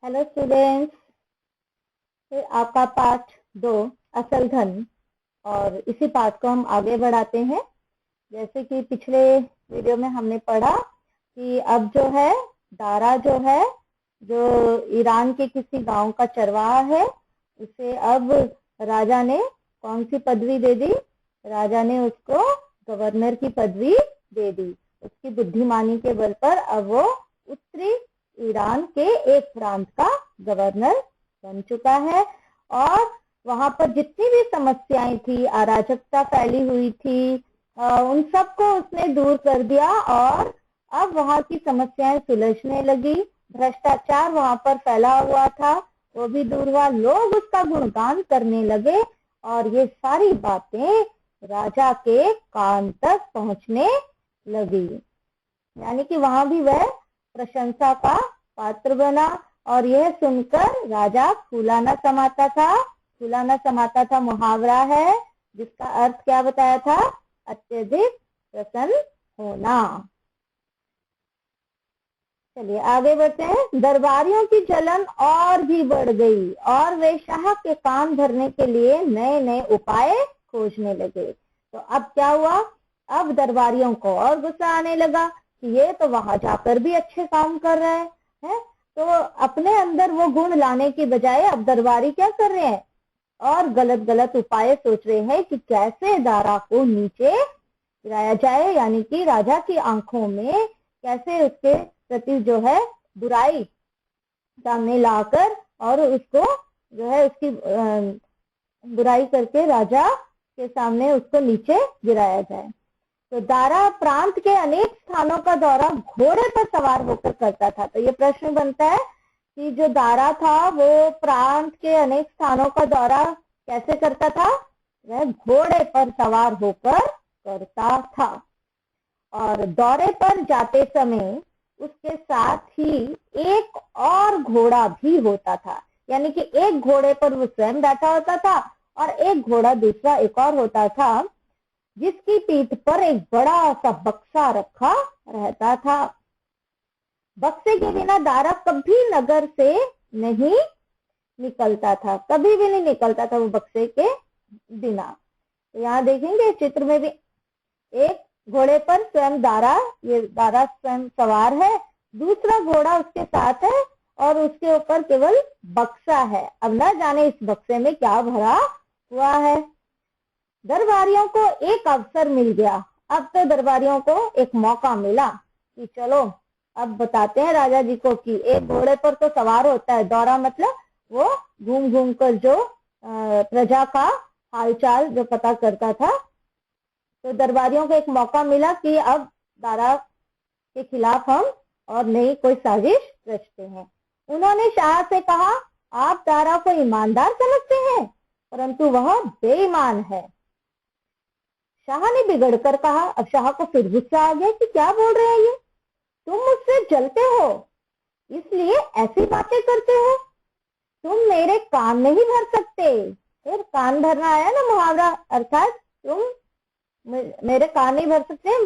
Hello students, फिर आपका पाठ 2 असल धन। और इसी पाठ को हम आगे बढ़ाते हैं। जैसे कि पिछले वीडियो में हमने पढ़ा कि अब जो है दारा जो है, जो ईरान के किसी गांव का चरवाहा है, उसे अब राजा ने कौन सी पदवी दे दी? राजा ने उसको गवर्नर की पदवी दे दी। उसकी बुद्धिमानी के बल पर अब वो उत्तरी ईरान के एक प्रांत का गवर्नर बन चुका है। और वहां पर जितनी भी समस्याएं थी, अराजकता फैली हुई थी, उन सबको उसने दूर कर दिया। और अब वहां की समस्याएं सुलझने लगी। भ्रष्टाचार वहां पर फैला हुआ था, वो भी दूर हुआ। लोग उसका गुणगान करने लगे और ये सारी बातें राजा के कान तक पहुंचने लगी। यानी कि वहां भी वह प्रशंसा का पात्र बना। और यह सुनकर राजा फूला न समाता था। फूला न समाता था मुहावरा है, जिसका अर्थ क्या बताया था? अत्यधिक प्रसन्न होना। चलिए आगे बढ़ते हैं। दरबारियों की जलन और भी बढ़ गई और वे शाह के कान भरने के लिए नए नए उपाय खोजने लगे। तो अब क्या हुआ? अब दरबारियों को और गुस्सा आने लगा कि ये तो वहां जाकर भी अच्छे काम कर रहे हैं। तो अपने अंदर वो गुण लाने की बजाय अब दरबारी क्या कर रहे हैं? और गलत गलत उपाय सोच रहे हैं कि कैसे दारा को नीचे गिराया जाए, यानी कि राजा की आंखों में कैसे उसके प्रति जो है बुराई सामने लाकर और उसको जो है उसकी बुराई करके राजा के सामने उसको नीचे गिराया जाए। तो दारा प्रांत के अनेक स्थानों का दौरा घोड़े पर सवार होकर करता था। तो ये प्रश्न बनता है कि जो दारा था वो प्रांत के अनेक स्थानों का दौरा कैसे करता था? वह घोड़े पर सवार होकर करता था। और दौरे पर जाते समय उसके साथ ही एक और घोड़ा भी होता था। यानी कि एक घोड़े पर वो स्वयं बैठा होता था और एक घोड़ा दूसरा एक और होता था, जिसकी पीठ पर एक बड़ा सा बक्सा रखा रहता था। बक्से के बिना दारा कभी नगर से नहीं निकलता था, कभी भी नहीं निकलता था वो बक्से के बिना। तो यहाँ देखेंगे चित्र में भी एक घोड़े पर स्वयं दारा, ये दारा स्वयं सवार है, दूसरा घोड़ा उसके साथ है और उसके ऊपर केवल बक्सा है। अब न जाने इस बक्से में क्या भरा हुआ है। दरबारियों को एक अवसर मिल गया। अब तो दरबारियों को एक मौका मिला कि चलो अब बताते हैं राजा जी को कि एक घोड़े पर तो सवार होता है, दौरा मतलब वो घूम घूम कर जो प्रजा का हालचाल जो पता करता था। तो दरबारियों को एक मौका मिला कि अब दारा के खिलाफ हम और नई कोई साजिश रचते हैं। उन्होंने शाह से कहा, आप दारा को ईमानदार समझते हैं, परंतु वह बेईमान है। शाह ने बिगड़कर कहा। अब शाह को फिर गुस्सा आ गया कि क्या बोल रहे हैं ये, तुम मुझसे जलते हो इसलिए ऐसी बातें करते हो, तुम मेरे कान नहीं भर सकते। फिर कान भरना आया ना मुहावरा, अर्थात तुम मेरे कान नहीं भर सकते,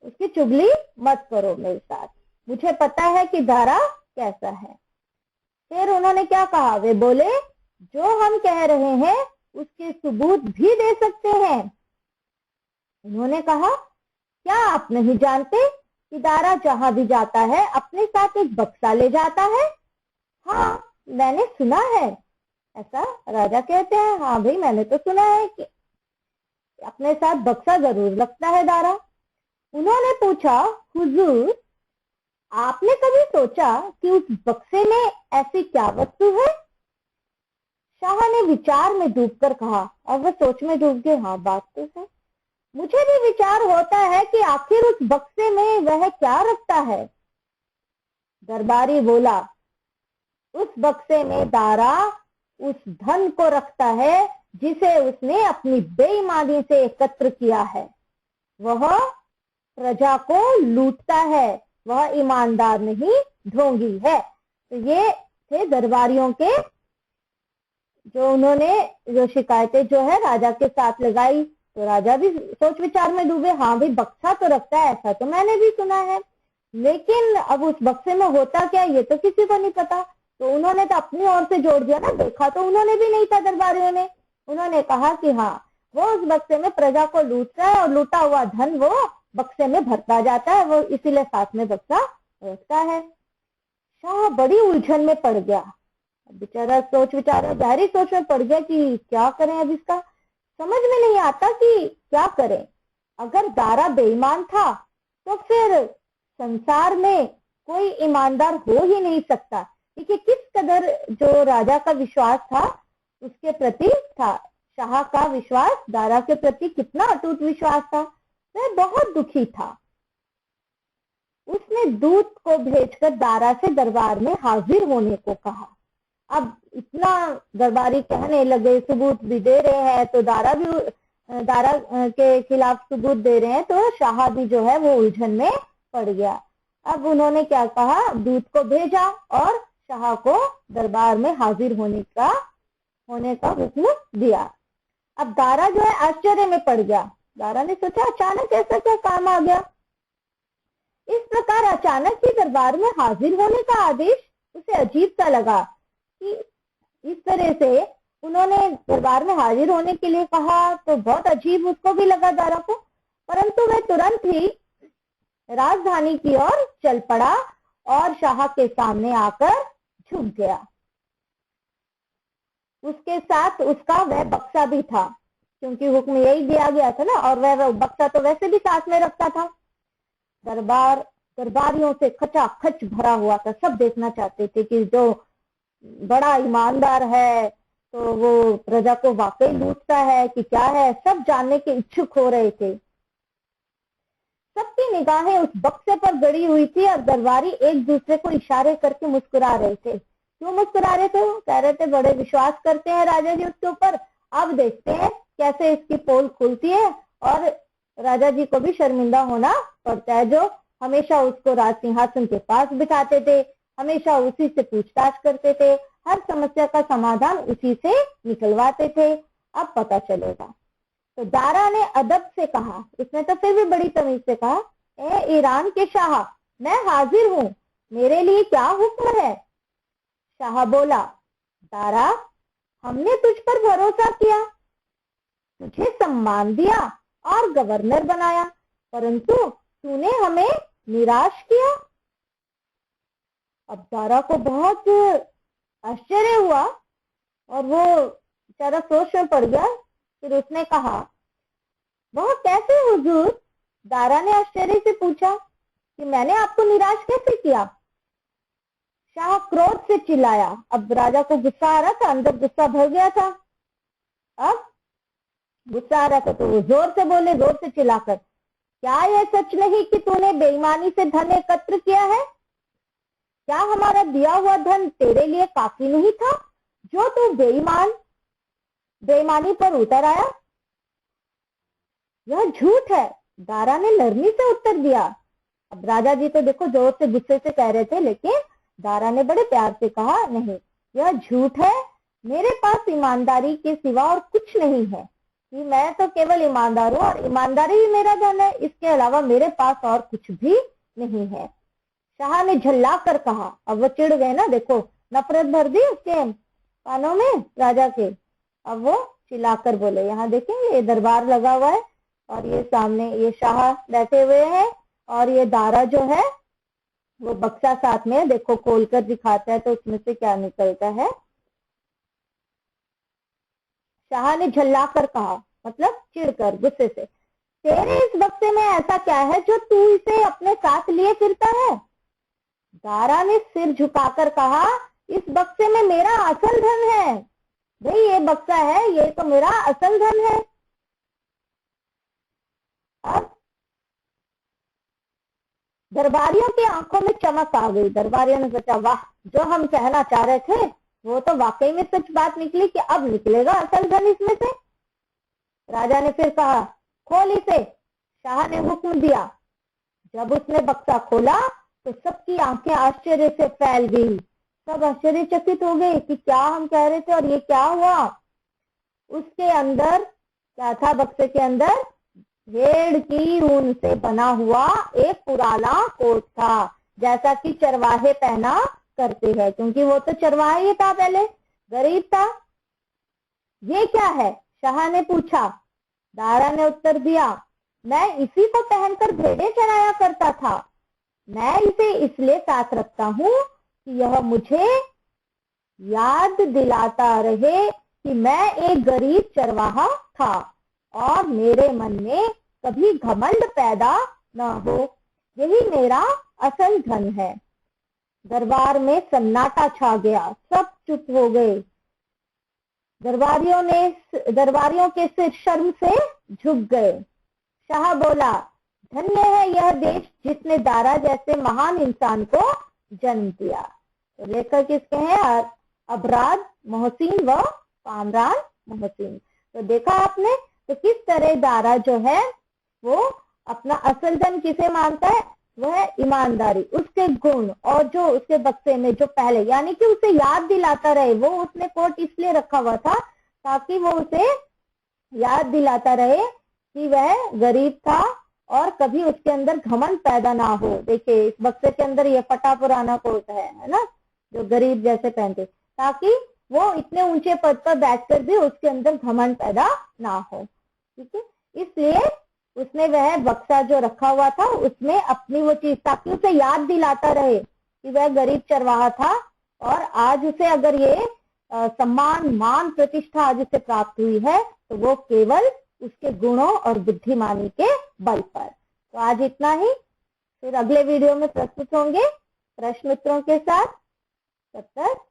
उसकी चुगली मत करो मेरे साथ, मुझे पता है कि दारा कैसा है। फिर उन्होंने क्या कहा? वे बोले, जो हम कह रहे हैं उसके सबूत भी दे सकते हैं। उन्होंने कहा, क्या आप नहीं जानते कि दारा जहां भी जाता है अपने साथ एक बक्सा ले जाता है? हाँ, मैंने सुना है। ऐसा राजा कहते हैं। हाँ भाई, मैंने तो सुना है कि अपने साथ बक्सा जरूर रखता है दारा। उन्होंने पूछा, हुजूर, आपने कभी सोचा कि उस बक्से में ऐसी क्या वस्तु है? शाह ने विचार में डूबकर कहा, और वह सोच में डूब गए। हाँ, बात तो है, मुझे भी विचार होता है कि आखिर उस बक्से में वह क्या रखता है। दरबारी बोला, उस बक्से में दारा उस धन को रखता है जिसे उसने अपनी बेईमानी से एकत्र किया है। वह प्रजा को लूटता है, वह ईमानदार नहीं, ढोंगी है। तो ये थे दरबारियों के जो उन्होंने जो शिकायतें जो है राजा के साथ लगाई। तो राजा भी सोच विचार में डूबे। हाँ भाई, बक्सा तो रखता है, ऐसा तो मैंने भी सुना है, लेकिन अब उस बक्से में होता क्या ये तो किसी को नहीं पता। तो उन्होंने तो अपनी ओर से जोड़ दिया ना, देखा तो उन्होंने भी नहीं था दरबारियों ने। उन्होंने कहा कि हाँ, वो उस बक्से में प्रजा को लूट रहा है और लूटा हुआ धन वो बक्से में भरता जाता है, वो इसीलिए साथ में बक्सा रखता है। शाह बड़ी उलझन में पड़ गया। बेचारा गहरी सोच में पड़ गया कि क्या करें, अब इसका समझ में नहीं आता कि क्या करें। अगर दारा बेईमान था तो फिर संसार में कोई ईमानदार हो ही नहीं सकता। देखिए किस कदर जो राजा का विश्वास था उसके प्रति था, शाह का विश्वास दारा के प्रति कितना अटूट विश्वास था। वह बहुत दुखी था। उसने दूत को भेजकर दारा से दरबार में हाजिर होने को कहा। अब इतना दरबारी कहने लगे, सबूत भी दे रहे हैं, तो दारा के खिलाफ सबूत दे रहे हैं, तो शाह भी जो है वो उलझन में पड़ गया। अब उन्होंने क्या कहा, दूत को भेजा और शाह को दरबार में हाजिर होने का हुक्म दिया। अब दारा जो है आश्चर्य में पड़ गया। दारा ने सोचा अचानक ऐसा क्या काम आ गया। इस प्रकार अचानक ही दरबार में हाजिर होने का आदेश उसे अजीब सा लगा कि इस तरह से उन्होंने दरबार में हाजिर होने के लिए कहा, तो बहुत अजीब उसको भी लगा दारा को। परंतु वह तुरंत ही राजधानी की ओर चल पड़ा और शाह के सामने आकर झुक गया। उसके साथ उसका वह बक्सा भी था, क्योंकि हुक्म यही दिया गया था ना, और वह बक्सा तो वैसे भी साथ में रखता था। दरबारियों से खचाखच भरा हुआ था। सब देखना चाहते थे कि जो बड़ा ईमानदार है तो वो प्रजा को वाकई लूटता है कि क्या है, सब जानने के इच्छुक हो रहे थे। सबकी निगाहें उस बक्से पर गड़ी हुई थी और दरबारी एक दूसरे को इशारे करके मुस्कुरा रहे थे। क्यों मुस्कुरा रहे थे? वो कह रहे थे बड़े विश्वास करते हैं राजा जी उसके ऊपर, अब देखते हैं कैसे इसकी पोल खुलती है। और राजा जी को भी शर्मिंदा होना पड़ता है, जो हमेशा उसको राज सिंहासन के पास बिठाते थे, हमेशा उसी से पूछताछ करते थे, हर समस्या का समाधान उसी से निकलवाते थे। अब पता चलेगा। तो दारा ने अदब से कहा, इसने तो फिर भी बड़ी तमीज से कहा, ए ईरान के शाह, मैं हाजिर हूं, मेरे लिए क्या हुक्म है? शाह बोला, दारा, हमने तुझ पर भरोसा किया, तुझे सम्मान दिया और गवर्नर बनाया, परंतु तूने हमें निराश किया। अब दारा को बहुत आश्चर्य हुआ और वो बेचारा सोच में पड़ गया। फिर उसने कहा, वह कैसे हुजूर? दारा ने आश्चर्य से पूछा कि मैंने आपको निराश कैसे किया? शाह क्रोध से चिल्लाया। अब राजा को गुस्सा आ रहा था, अंदर गुस्सा भर गया था। अब गुस्सा आ रहा था तो वो जोर से बोले, जोर से चिल्लाकर, क्या यह सच नहीं कि तूने बेईमानी से धन एकत्र किया है? क्या हमारा दिया हुआ धन तेरे लिए काफी नहीं था, जो तू बेईमानी पर उतर आया? यह झूठ है, दारा ने नरमी से उत्तर दिया। अब राजा जी तो देखो जोर से गुस्से से कह रहे थे, लेकिन दारा ने बड़े प्यार से कहा, नहीं, यह झूठ है, मेरे पास ईमानदारी के सिवा और कुछ नहीं है, कि मैं तो केवल ईमानदार हूं और ईमानदारी ही मेरा धन है, इसके अलावा मेरे पास और कुछ भी नहीं है। शाह ने झल्ला कर कहा। अब वो चिढ़ गए ना, देखो नफरत भर दी उसके कानों में राजा के। अब वो चिल्लाकर बोले, यहाँ देखें ये दरबार लगा हुआ है और ये सामने ये शाह बैठे हुए हैं और ये दारा जो है वो बक्सा साथ में, देखो खोलकर दिखाता है तो उसमें से क्या निकलता है। शाह ने झल्ला कर कहा, मतलब चिढ़कर गुस्से से, तेरे इस बक्से में ऐसा क्या है जो तू इसे अपने साथ लिए फिरता है? दारा ने सिर झुकाकर कहा, इस बक्से में मेरा असल धन है। भाई ये बक्सा है, ये तो मेरा असल धन है। अब दरबारियों की आंखों में चमक आ गई। दरबारियों ने सोचा, वाह, जो हम कहना चाह रहे थे वो तो वाकई में सच बात निकली कि अब निकलेगा असल धन इसमें से। राजा ने फिर कहा, खोल इसे। शाह ने हुक्म दिया। जब उसने बक्सा खोला तो सबकी आंखें आश्चर्य से फैल गई। सब आश्चर्यचकित हो गए कि क्या हम कह रहे थे और ये क्या हुआ। उसके अंदर क्या था? बक्से के अंदर भेड़ की ऊन से बना हुआ एक पुराना कोट था, जैसा कि चरवाहे पहना करती है, क्योंकि वो तो चरवाहा ही था, पहले गरीब था। ये क्या है, शाह ने पूछा। दारा ने उत्तर दिया, मैं इसी को पहनकर भेड़ें चराया करता था। मैं इसे इसलिए साथ रखता हूँ कि यह मुझे याद दिलाता रहे कि मैं एक गरीब चरवाहा था और मेरे मन में कभी घमंड पैदा न हो। यही मेरा असल धन है। दरबार में सन्नाटा छा गया, सब चुप हो गए। दरबारियों के सिर शर्म से झुक गए। शाह बोला, धन्य है यह देश जिसने दारा जैसे महान इंसान को जन्म दिया। तो लेखक किसके हैं, अबराद मोहसिन व कामरान मोहसिन। तो देखा आपने, तो किस तरह दारा जो है वो अपना असल धन किसे मानता है, वह है ईमानदारी, उसके गुण, और जो उसके बक्से में जो पहले, यानी कि उसे याद दिलाता रहे। वो उसने कोट इसलिए रखा हुआ था ताकि वो उसे याद दिलाता रहे कि वह गरीब था और कभी उसके अंदर घमंड पैदा ना हो। देखिए इस बक्से के अंदर ये फटा पुराना कोट है ना, जो गरीब जैसे पहनते, ताकि वो इतने ऊंचे पद पर बैठकर भी उसके अंदर घमंड पैदा ना हो। ठीक है, इसलिए उसने वह बक्सा जो रखा हुआ था उसमें अपनी वो चीज, ताकि उसे याद दिलाता रहे कि वह गरीब चरवाहा था, और आज उसे अगर ये सम्मान, मान, प्रतिष्ठा आज उसे प्राप्त हुई है तो वो केवल उसके गुणों और बुद्धिमानी के बल पर। तो आज इतना ही, फिर अगले वीडियो में प्रस्तुत होंगे प्रश्न उत्तरों के साथ। तब तक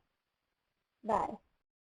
बाय।